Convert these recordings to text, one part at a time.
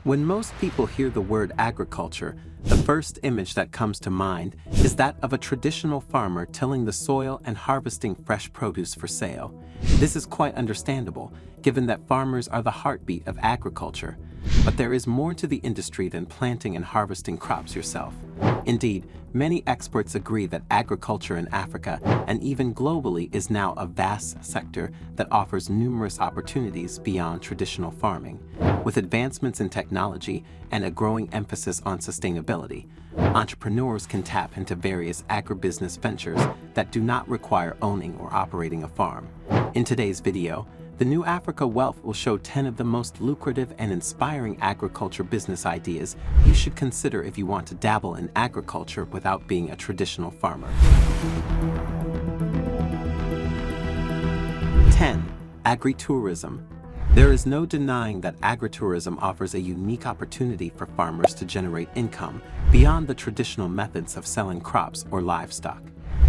When most people hear the word agriculture, the first image that comes to mind is that of a traditional farmer tilling the soil and harvesting fresh produce for sale. This is quite understandable, given that farmers are the heartbeat of agriculture. But there is more to the industry than planting and harvesting crops yourself. Indeed, many experts agree that agriculture in Africa and even globally is now a vast sector that offers numerous opportunities beyond traditional farming. With advancements in technology and a growing emphasis on sustainability, entrepreneurs can tap into various agribusiness ventures that do not require owning or operating a farm. In today's video, the New Africa Wealth will show 10 of the most lucrative and inspiring agriculture business ideas you should consider if you want to dabble in agriculture without being a traditional farmer. 10. Agritourism. There is no denying that agritourism offers a unique opportunity for farmers to generate income beyond the traditional methods of selling crops or livestock.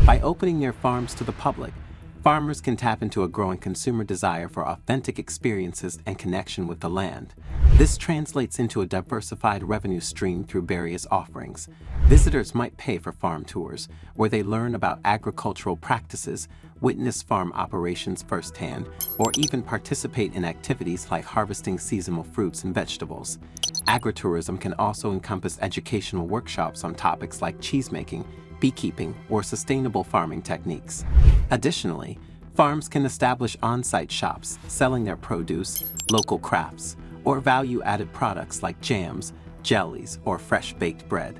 By opening their farms to the public, farmers can tap into a growing consumer desire for authentic experiences and connection with the land. This translates into a diversified revenue stream through various offerings. Visitors might pay for farm tours, where they learn about agricultural practices, witness farm operations firsthand, or even participate in activities like harvesting seasonal fruits and vegetables. Agritourism can also encompass educational workshops on topics like cheesemaking, beekeeping, or sustainable farming techniques. Additionally, farms can establish on-site shops selling their produce, local crafts, or value-added products like jams, jellies, or fresh-baked bread.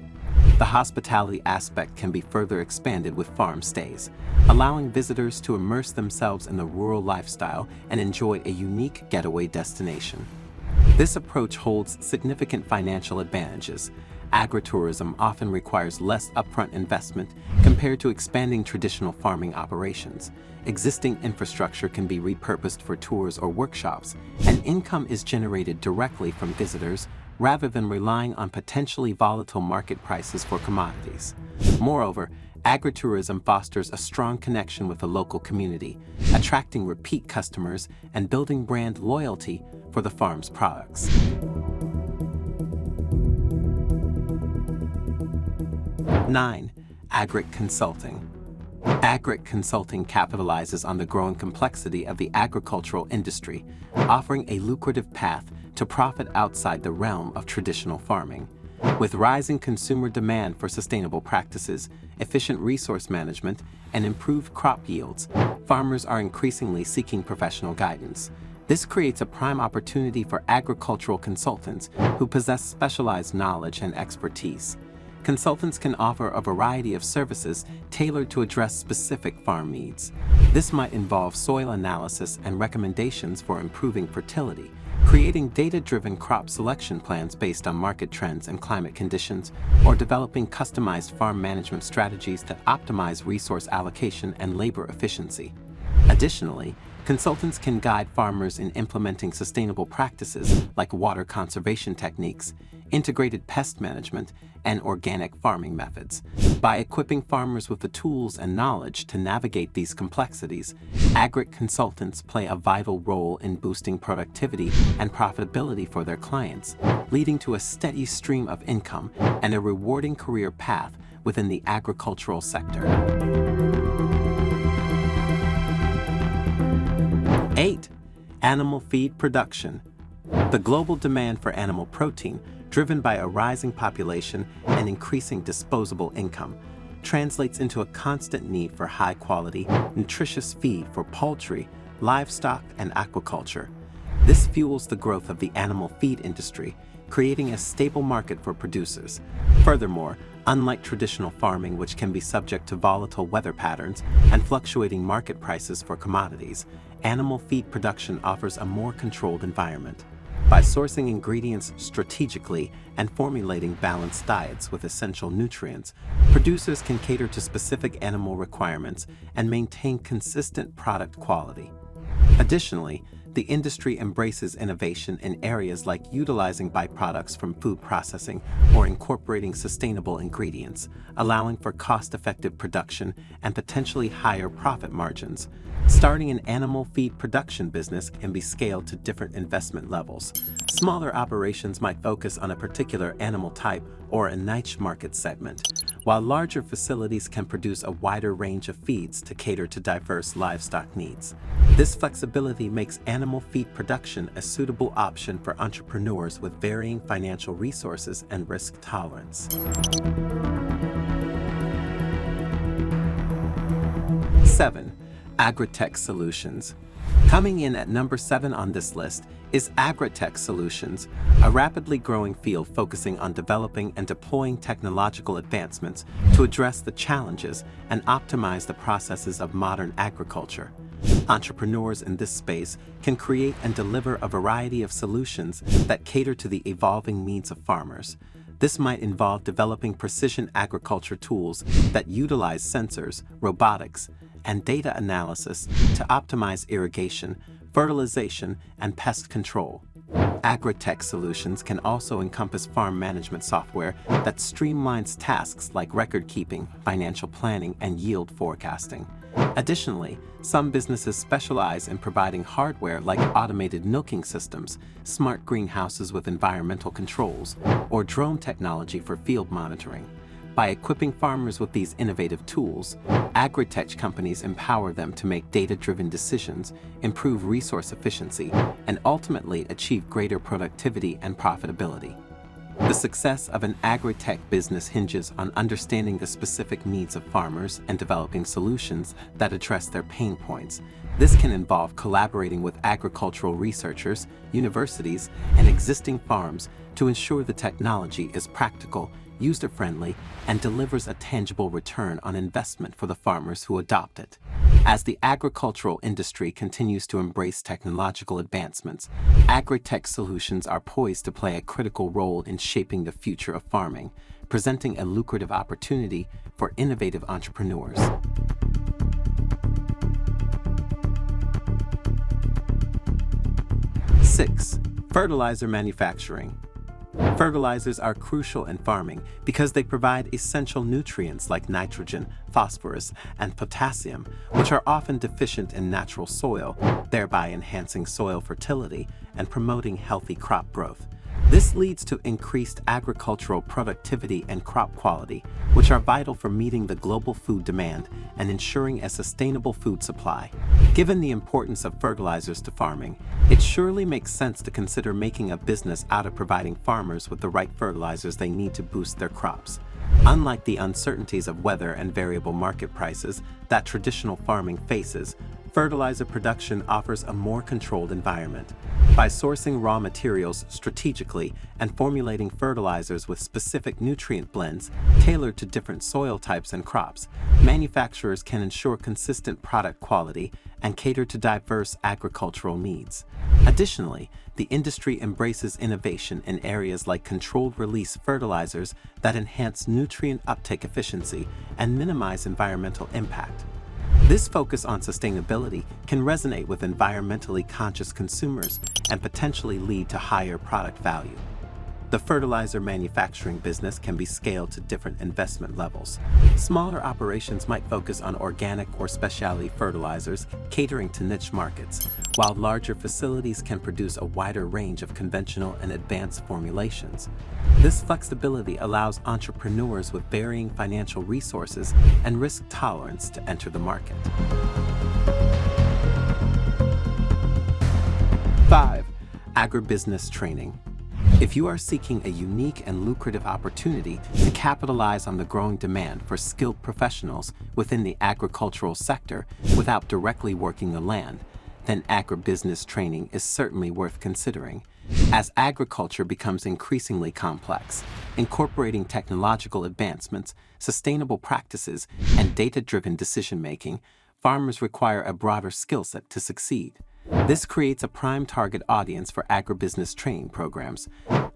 The hospitality aspect can be further expanded with farm stays, allowing visitors to immerse themselves in the rural lifestyle and enjoy a unique getaway destination. This approach holds significant financial advantages. Agritourism often requires less upfront investment compared to expanding traditional farming operations. Existing infrastructure can be repurposed for tours or workshops, and income is generated directly from visitors rather than relying on potentially volatile market prices for commodities. Moreover, agritourism fosters a strong connection with the local community, attracting repeat customers and building brand loyalty for the farm's products. 9. Agri-consulting. Agri-consulting capitalizes on the growing complexity of the agricultural industry, offering a lucrative path to profit outside the realm of traditional farming. With rising consumer demand for sustainable practices, efficient resource management, and improved crop yields, farmers are increasingly seeking professional guidance. This creates a prime opportunity for agricultural consultants who possess specialized knowledge and expertise. Consultants can offer a variety of services tailored to address specific farm needs. This might involve soil analysis and recommendations for improving fertility, creating data-driven crop selection plans based on market trends and climate conditions, or developing customized farm management strategies that optimize resource allocation and labor efficiency. Additionally, consultants can guide farmers in implementing sustainable practices like water conservation techniques, integrated pest management, and organic farming methods. By equipping farmers with the tools and knowledge to navigate these complexities, agri-consultants play a vital role in boosting productivity and profitability for their clients, leading to a steady stream of income and a rewarding career path within the agricultural sector. 8. Animal feed production. The global demand for animal protein, driven by a rising population and increasing disposable income, translates into a constant need for high-quality, nutritious feed for poultry, livestock, and aquaculture. This fuels the growth of the animal feed industry, creating a stable market for producers. Furthermore, unlike traditional farming, which can be subject to volatile weather patterns and fluctuating market prices for commodities, animal feed production offers a more controlled environment. By sourcing ingredients strategically and formulating balanced diets with essential nutrients, producers can cater to specific animal requirements and maintain consistent product quality. Additionally, the industry embraces innovation in areas like utilizing byproducts from food processing or incorporating sustainable ingredients, allowing for cost-effective production and potentially higher profit margins. Starting an animal feed production business can be scaled to different investment levels. Smaller operations might focus on a particular animal type or a niche market segment, while larger facilities can produce a wider range of feeds to cater to diverse livestock needs. This flexibility makes animal feed production a suitable option for entrepreneurs with varying financial resources and risk tolerance. 7. Agritech solutions. Coming in at number 7 on this list is Agritech solutions, a rapidly growing field focusing on developing and deploying technological advancements to address the challenges and optimize the processes of modern agriculture. Entrepreneurs in this space can create and deliver a variety of solutions that cater to the evolving needs of farmers. This might involve developing precision agriculture tools that utilize sensors, robotics, and data analysis to optimize irrigation, fertilization, and pest control. Agritech solutions can also encompass farm management software that streamlines tasks like record keeping, financial planning, and yield forecasting. Additionally, some businesses specialize in providing hardware like automated milking systems, smart greenhouses with environmental controls, or drone technology for field monitoring. By equipping farmers with these innovative tools, agritech companies empower them to make data-driven decisions, improve resource efficiency, and ultimately achieve greater productivity and profitability. The success of an agritech business hinges on understanding the specific needs of farmers and developing solutions that address their pain points. This can involve collaborating with agricultural researchers, universities, and existing farms to ensure the technology is practical, user-friendly, and delivers a tangible return on investment for the farmers who adopt it. As the agricultural industry continues to embrace technological advancements, agritech solutions are poised to play a critical role in shaping the future of farming, presenting a lucrative opportunity for innovative entrepreneurs. 6. Fertilizer manufacturing. Fertilizers are crucial in farming because they provide essential nutrients like nitrogen, phosphorus, and potassium, which are often deficient in natural soil, thereby enhancing soil fertility and promoting healthy crop growth. This leads to increased agricultural productivity and crop quality, which are vital for meeting the global food demand and ensuring a sustainable food supply. Given the importance of fertilizers to farming, it surely makes sense to consider making a business out of providing farmers with the right fertilizers they need to boost their crops. Unlike the uncertainties of weather and variable market prices that traditional farming faces, fertilizer production offers a more controlled environment. By sourcing raw materials strategically and formulating fertilizers with specific nutrient blends tailored to different soil types and crops, manufacturers can ensure consistent product quality and cater to diverse agricultural needs. Additionally, the industry embraces innovation in areas like controlled-release fertilizers that enhance nutrient uptake efficiency and minimize environmental impact. This focus on sustainability can resonate with environmentally conscious consumers and potentially lead to higher product value. The fertilizer manufacturing business can be scaled to different investment levels. Smaller operations might focus on organic or specialty fertilizers, catering to niche markets, while larger facilities can produce a wider range of conventional and advanced formulations. This flexibility allows entrepreneurs with varying financial resources and risk tolerance to enter the market. 5. Agribusiness training. If you are seeking a unique and lucrative opportunity to capitalize on the growing demand for skilled professionals within the agricultural sector without directly working the land, then agribusiness training is certainly worth considering. As agriculture becomes increasingly complex, incorporating technological advancements, sustainable practices, and data-driven decision-making, farmers require a broader skill set to succeed. This creates a prime target audience for agribusiness training programs.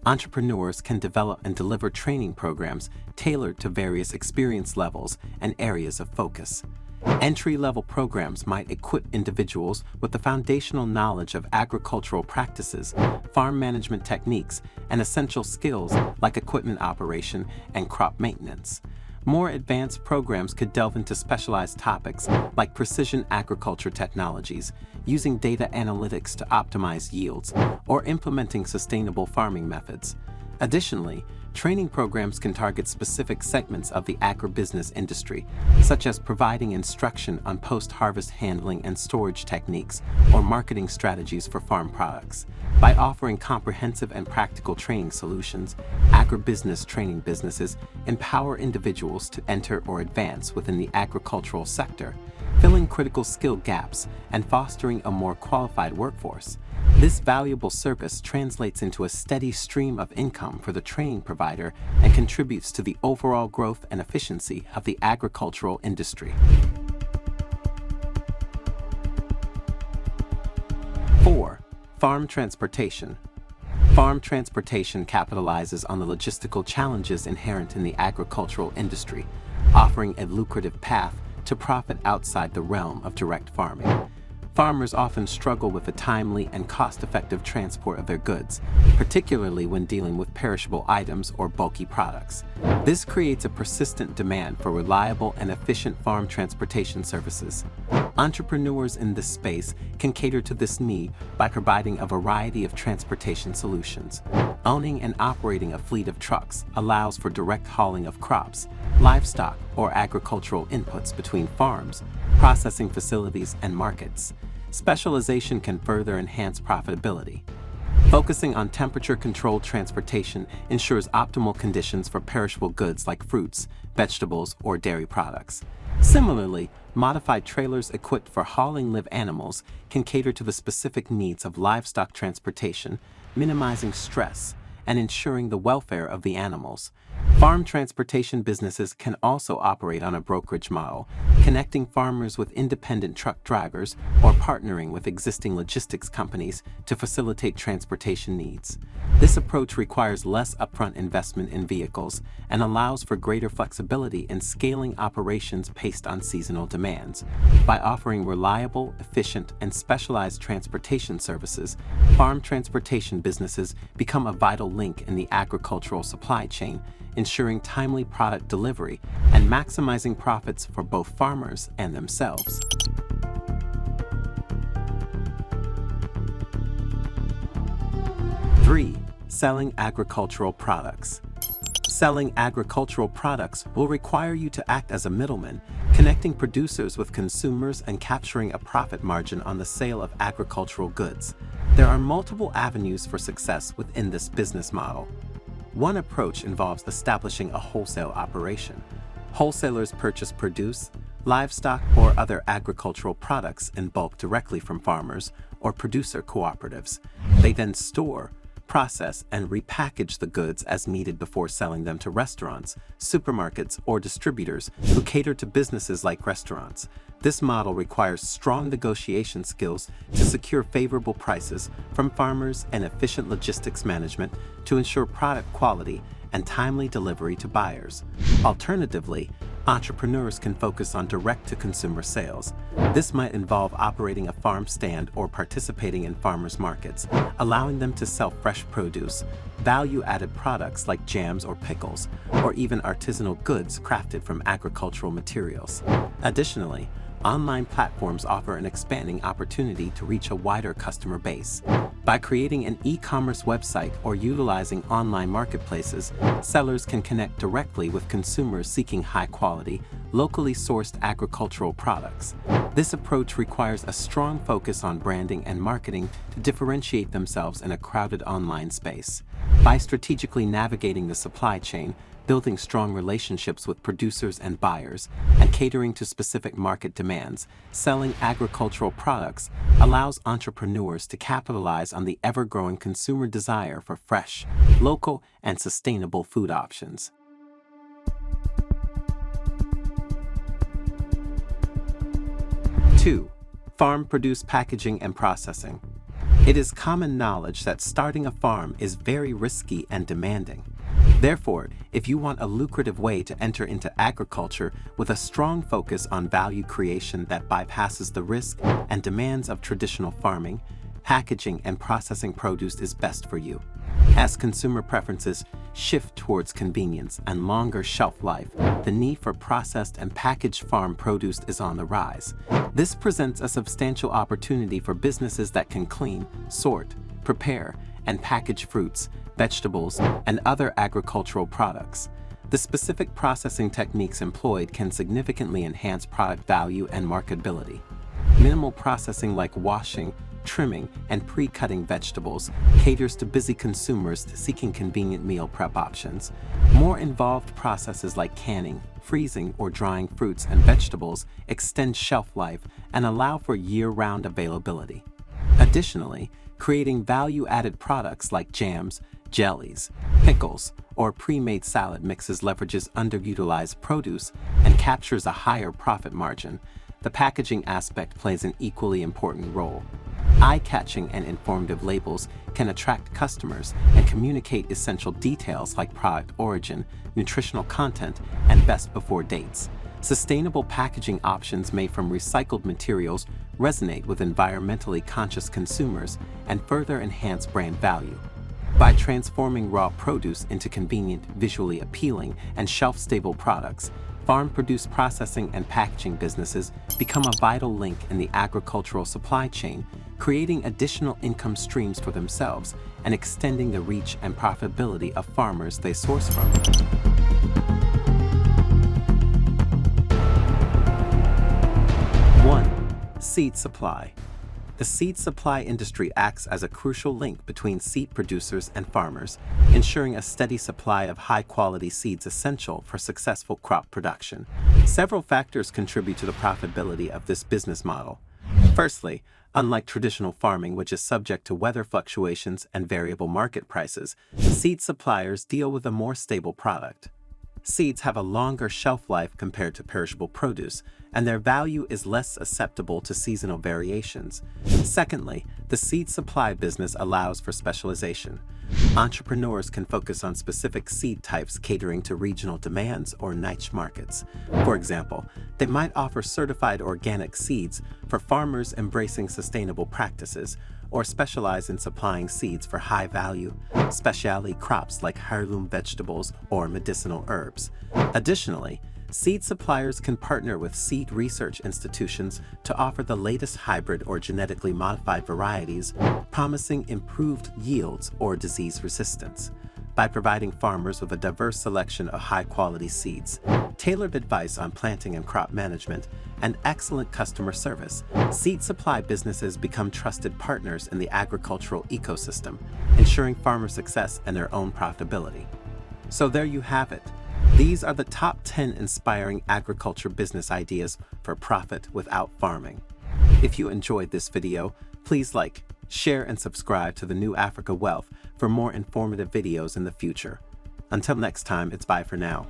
Entrepreneurs can develop and deliver training programs tailored to various experience levels and areas of focus. Entry-level programs might equip individuals with the foundational knowledge of agricultural practices, farm management techniques, and essential skills like equipment operation and crop maintenance. More advanced programs could delve into specialized topics like precision agriculture technologies, using data analytics to optimize yields, or implementing sustainable farming methods. Additionally, training programs can target specific segments of the agribusiness industry, such as providing instruction on post-harvest handling and storage techniques or marketing strategies for farm products. By offering comprehensive and practical training solutions, agribusiness training businesses empower individuals to enter or advance within the agricultural sector, filling critical skill gaps and fostering a more qualified workforce. This valuable service translates into a steady stream of income for the training provider and contributes to the overall growth and efficiency of the agricultural industry. 4. Farm transportation. Farm transportation capitalizes on the logistical challenges inherent in the agricultural industry, offering a lucrative path to profit outside the realm of direct farming. Farmers often struggle with the timely and cost-effective transport of their goods, particularly when dealing with perishable items or bulky products. This creates a persistent demand for reliable and efficient farm transportation services. Entrepreneurs in this space can cater to this need by providing a variety of transportation solutions. Owning and operating a fleet of trucks allows for direct hauling of crops, livestock, or agricultural inputs between farms, processing facilities, and markets. Specialization can further enhance profitability. Focusing on temperature-controlled transportation ensures optimal conditions for perishable goods like fruits, vegetables, or dairy products. Similarly, modified trailers equipped for hauling live animals can cater to the specific needs of livestock transportation, minimizing stress and ensuring the welfare of the animals. Farm transportation businesses can also operate on a brokerage model, connecting farmers with independent truck drivers or partnering with existing logistics companies to facilitate transportation needs. This approach requires less upfront investment in vehicles and allows for greater flexibility in scaling operations based on seasonal demands. By offering reliable, efficient, and specialized transportation services, farm transportation businesses become a vital link in the agricultural supply chain, ensuring timely product delivery and maximizing profits for both farmers and themselves. Three, selling agricultural products. Selling agricultural products will require you to act as a middleman, connecting producers with consumers and capturing a profit margin on the sale of agricultural goods. There are multiple avenues for success within this business model. One approach involves establishing a wholesale operation. Wholesalers purchase produce, livestock, or other agricultural products in bulk directly from farmers or producer cooperatives. They then store, process, and repackage the goods as needed before selling them to restaurants, supermarkets, or distributors who cater to businesses like restaurants. This model requires strong negotiation skills to secure favorable prices from farmers and efficient logistics management to ensure product quality and timely delivery to buyers. Alternatively, entrepreneurs can focus on direct-to-consumer sales. This might involve operating a farm stand or participating in farmers markets, allowing them to sell fresh produce, value-added products like jams or pickles, or even artisanal goods crafted from agricultural materials. Additionally, online platforms offer an expanding opportunity to reach a wider customer base. By creating an e-commerce website or utilizing online marketplaces, sellers can connect directly with consumers seeking high-quality, locally sourced agricultural products. This approach requires a strong focus on branding and marketing to differentiate themselves in a crowded online space. By strategically navigating the supply chain, building strong relationships with producers and buyers, and catering to specific market demands, selling agricultural products allows entrepreneurs to capitalize on the ever-growing consumer desire for fresh, local, and sustainable food options. 2. Farm produce packaging and processing. It is common knowledge that starting a farm is very risky and demanding. Therefore, if you want a lucrative way to enter into agriculture with a strong focus on value creation that bypasses the risk and demands of traditional farming, packaging and processing produce is best for you. As consumer preferences shift towards convenience and longer shelf life, the need for processed and packaged farm produce is on the rise. This presents a substantial opportunity for businesses that can clean, sort, prepare, and package fruits, vegetables, and other agricultural products. The specific processing techniques employed can significantly enhance product value and marketability. Minimal processing like washing, trimming, and pre-cutting vegetables caters to busy consumers seeking convenient meal prep options. More involved processes like canning, freezing, or drying fruits and vegetables extend shelf life and allow for year-round availability. Additionally, creating value-added products like jams, jellies, pickles, or pre-made salad mixes leverages underutilized produce and captures a higher profit margin. The packaging aspect plays an equally important role. Eye-catching and informative labels can attract customers and communicate essential details like product origin, nutritional content, and best before dates. Sustainable packaging options made from recycled materials resonate with environmentally conscious consumers and further enhance brand value. By transforming raw produce into convenient, visually appealing, and shelf-stable products, farm-produced processing and packaging businesses become a vital link in the agricultural supply chain, creating additional income streams for themselves and extending the reach and profitability of farmers they source from. 1. Seed supply. The seed supply industry acts as a crucial link between seed producers and farmers, ensuring a steady supply of high-quality seeds essential for successful crop production. Several factors contribute to the profitability of this business model. Firstly, unlike traditional farming, which is subject to weather fluctuations and variable market prices, seed suppliers deal with a more stable product. Seeds have a longer shelf life compared to perishable produce, and their value is less susceptible to seasonal variations. Secondly, the seed supply business allows for specialization. Entrepreneurs can focus on specific seed types catering to regional demands or niche markets. For example, they might offer certified organic seeds for farmers embracing sustainable practices, or specialize in supplying seeds for high-value, specialty crops like heirloom vegetables or medicinal herbs. Additionally, seed suppliers can partner with seed research institutions to offer the latest hybrid or genetically modified varieties, promising improved yields or disease resistance. By providing farmers with a diverse selection of high-quality seeds, tailored advice on planting and crop management, and excellent customer service, seed supply businesses become trusted partners in the agricultural ecosystem, ensuring farmer success and their own profitability. So there you have it. These are the top 10 inspiring agriculture business ideas for profit without farming. If you enjoyed this video, please like, share, and subscribe to the New Africa Wealth for more informative videos in the future. Until next time, it's bye for now.